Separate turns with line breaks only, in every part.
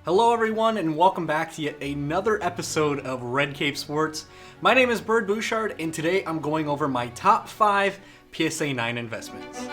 Hello everyone and welcome back to yet another episode of Red Cape Sports. My name is Bird Bouchard and today I'm going over my top 5 PSA 9 investments.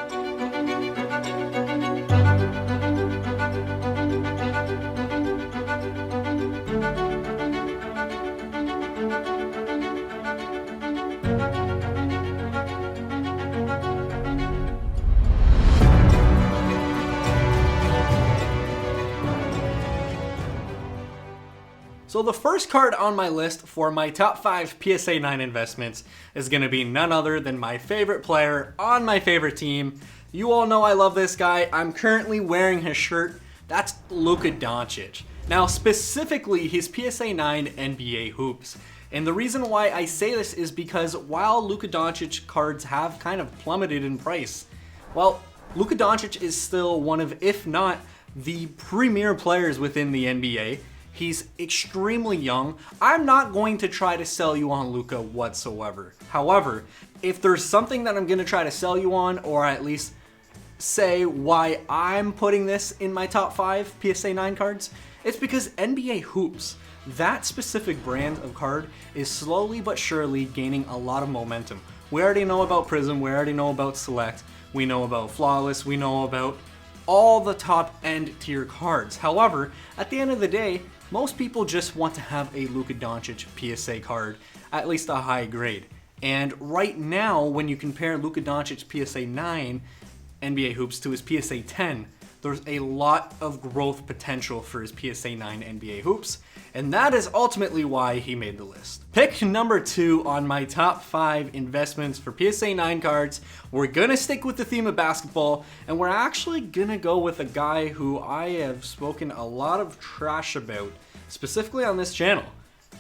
So the first card on my list for my top 5 PSA 9 investments is going to be none other than my favorite player on my favorite team. You all know I love this guy. I'm currently wearing his shirt. That's Luka Doncic. Now specifically his PSA 9 NBA hoops. And the reason why I say this is because while Luka Doncic cards have kind of plummeted in price, well, Luka Doncic is still one of, if not the premier players within the NBA. He's extremely young. I'm not going to try to sell you on Luka whatsoever. However, if there's something that I'm going to try to sell you on, or at least say why I'm putting this in my top 5 PSA 9 cards, it's because NBA Hoops, that specific brand of card, is slowly but surely gaining a lot of momentum. We already know about Prism, we already know about Select, we know about Flawless, we know about all the top end tier cards. However, at the end of the day, most people just want to have a Luka Doncic PSA card, at least a high grade. And right now, when you compare Luka Doncic PSA 9 NBA hoops to his PSA 10, there's a lot of growth potential for his PSA 9 NBA hoops, and that is ultimately why he made the list. Pick number 2 on my top 5 investments for PSA 9 cards. We're gonna stick with the theme of basketball, and we're actually gonna go with a guy who I have spoken a lot of trash about, specifically on this channel.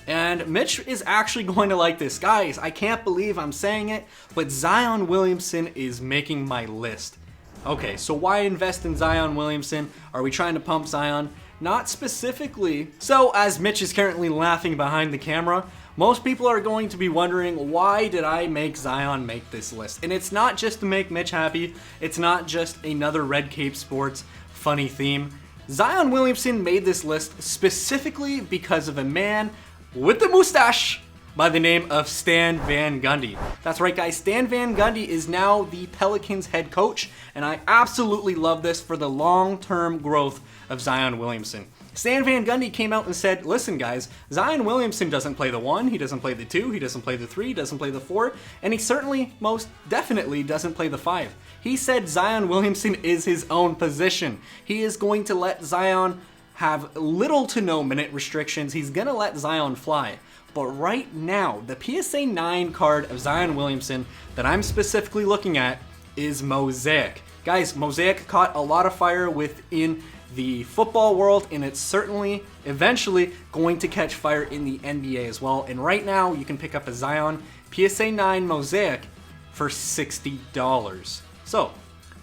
And Mitch is actually going to like this. Guys, I can't believe I'm saying it, but Zion Williamson is making my list. Okay, so why invest in Zion Williamson? Are we trying to pump Zion? Not specifically. So as Mitch is currently laughing behind the camera, most people are going to be wondering, why did I make Zion make this list? And it's not just to make Mitch happy. It's not just another Red Cape Sports funny theme. Zion Williamson made this list specifically because of a man with the mustache by the name of Stan Van Gundy. That's right, guys. Stan Van Gundy is now the Pelicans head coach, and I absolutely love this for the long-term growth of Zion Williamson. Stan Van Gundy came out and said, listen guys, Zion Williamson doesn't play the 1, he doesn't play the 2, he doesn't play the 3, he doesn't play the 4, and he certainly most definitely doesn't play the 5. He said Zion Williamson is his own position. He is going to let Zion have little to no minute restrictions. He's going to let Zion fly. But right now, the PSA 9 card of Zion Williamson that I'm specifically looking at is Mosaic. Guys, Mosaic caught a lot of fire within the football world, and it's certainly eventually going to catch fire in the NBA as well. And right now, you can pick up a Zion PSA 9 Mosaic for $60. So,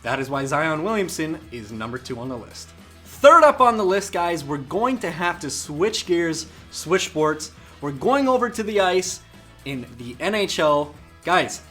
that is why Zion Williamson is number 2 on the list. Third up on the list, guys, we're going to have to switch gears, switch sports. We're going over to the ice in the NHL. Guys,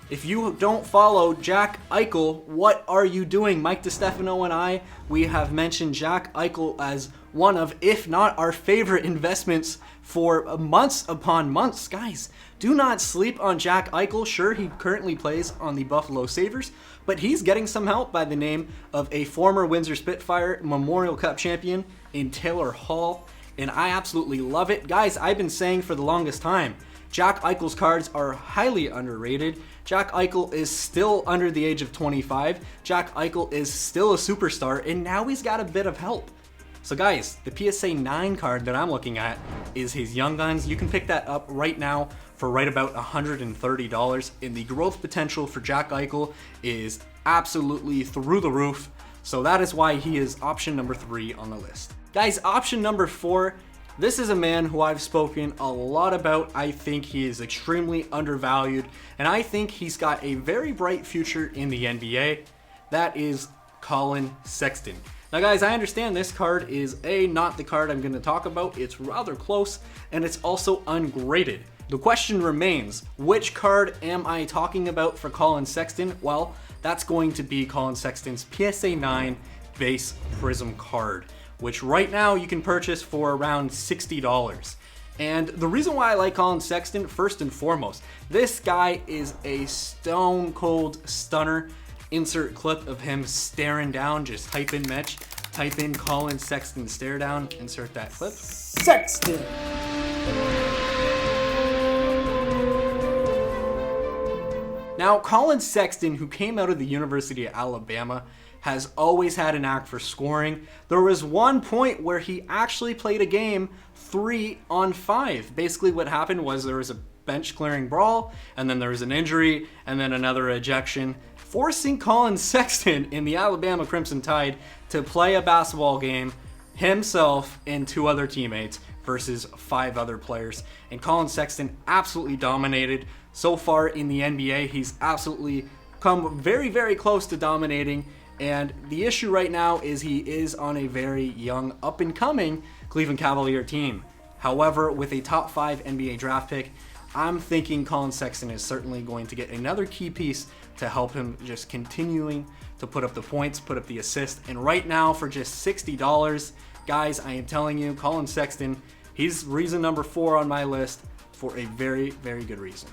if you don't follow Jack Eichel, what are you doing? Mike DiStefano and I, we have mentioned Jack Eichel as one of, if not our favorite investments for months upon months. Guys, do not sleep on Jack Eichel. Sure, he currently plays on the Buffalo Sabres, but he's getting some help by the name of a former Windsor Spitfire Memorial Cup champion in Taylor Hall. And I absolutely love it. Guys, I've been saying for the longest time, Jack Eichel's cards are highly underrated. Jack Eichel is still under the age of 25. Jack Eichel is still a superstar, and now he's got a bit of help. So guys, the PSA 9 card that I'm looking at is his Young Guns. You can pick that up right now for right about $130, and the growth potential for Jack Eichel is absolutely through the roof. So that is why he is option number 3 on the list. Guys, option number 4, this is a man who I've spoken a lot about. I think he is extremely undervalued, and I think he's got a very bright future in the NBA. That is Collin Sexton. Now guys, I understand this card is not the card I'm going to talk about. It's rather close, and it's also ungraded. The question remains, which card am I talking about for Collin Sexton? Well, that's going to be Collin Sexton's PSA 9 base Prism card. which right now you can purchase for around $60. And the reason why I like Collin Sexton, first and foremost, this guy is a stone cold stunner. Insert clip of him staring down. Just type in Mitch, type in Collin Sexton stare down, insert that clip.
Sexton.
Now, Collin Sexton, who came out of the University of Alabama, has always had an knack for scoring. There was one point where he actually played a game 3-on-5. Basically what happened was there was a bench clearing brawl, and then there was an injury, and then another ejection, forcing Collin Sexton in the Alabama Crimson Tide to play a basketball game himself and 2 other teammates versus 5 other players. And Collin Sexton absolutely dominated. So far in the NBA, he's absolutely come very, very close to dominating. And the issue right now is he is on a very young, up-and-coming Cleveland Cavalier team. However, with a top 5 NBA draft pick, I'm thinking Collin Sexton is certainly going to get another key piece to help him just continuing to put up the points, put up the assist. And right now, for just $60, guys, I am telling you, Collin Sexton, he's reason number 4 on my list for a very, very good reason.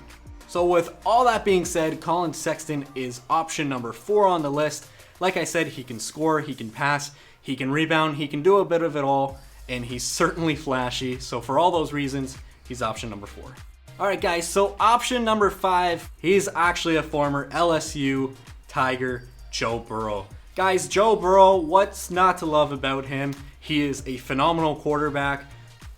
So with all that being said, Collin Sexton is option number 4 on the list. Like I said, he can score, he can pass, he can rebound, he can do a bit of it all, and he's certainly flashy. So for all those reasons, he's option number 4. All right, guys, so option number 5, he's actually a former LSU Tiger, Joe Burrow. Guys, Joe Burrow, what's not to love about him? He is a phenomenal quarterback.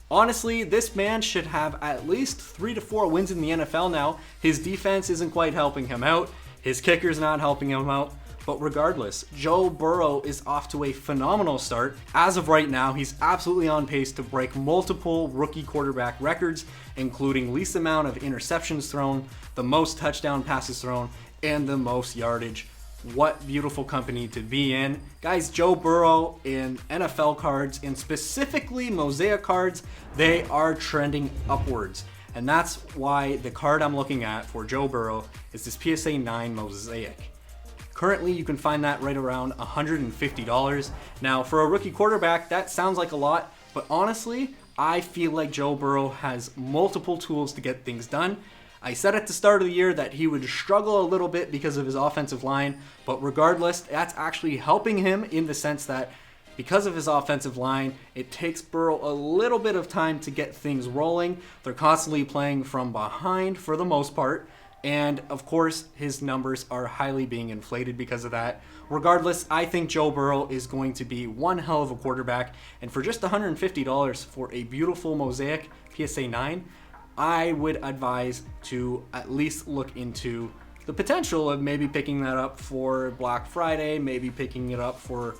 Honestly, this man should have at least 3 to 4 wins in the NFL now. His defense isn't quite helping him out. His kicker's not helping him out. But regardless, Joe Burrow is off to a phenomenal start. As of right now, he's absolutely on pace to break multiple rookie quarterback records, including least amount of interceptions thrown, the most touchdown passes thrown, and the most yardage. What beautiful company to be in. Guys, Joe Burrow in NFL cards, and specifically Mosaic cards, they are trending upwards. And that's why the card I'm looking at for Joe Burrow is this PSA 9 Mosaic. Currently, you can find that right around $150. Now, for a rookie quarterback, that sounds like a lot, but honestly, I feel like Joe Burrow has multiple tools to get things done. I said at the start of the year that he would struggle a little bit because of his offensive line, but regardless, that's actually helping him in the sense that because of his offensive line, it takes Burrow a little bit of time to get things rolling. They're constantly playing from behind for the most part. And of course, his numbers are highly being inflated because of that. Regardless, I think Joe Burrow is going to be one hell of a quarterback. And for just $150 for a beautiful Mosaic PSA 9, I would advise to at least look into the potential of maybe picking that up for Black Friday, maybe picking it up for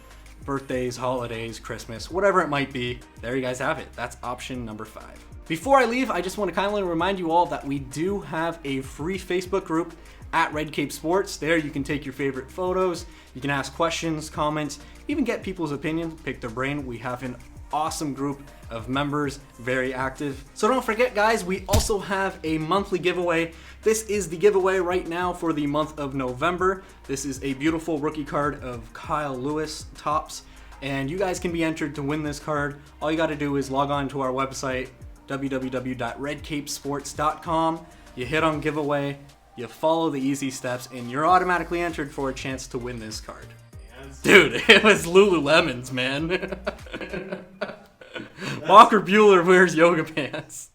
birthdays, holidays, Christmas, whatever it might be. There you guys have it. That's option number 5. Before I leave, I just want to kindly remind you all that we do have a free Facebook group at Red Cape Sports. There you can take your favorite photos, you can ask questions, comments, even get people's opinions, pick their brain. We have an awesome group of members, very active. So don't forget, guys, we also have a monthly giveaway. This is the giveaway right now for the month of November. This is a beautiful rookie card of Kyle Lewis Topps, and you guys can be entered to win this card. All you got to do is log on to our website, www.redcapesports.com. You hit on giveaway, you follow the easy steps, and you're automatically entered for a chance to win this card. Dude, it was Lululemon's, man. Walker Bueller wears yoga pants.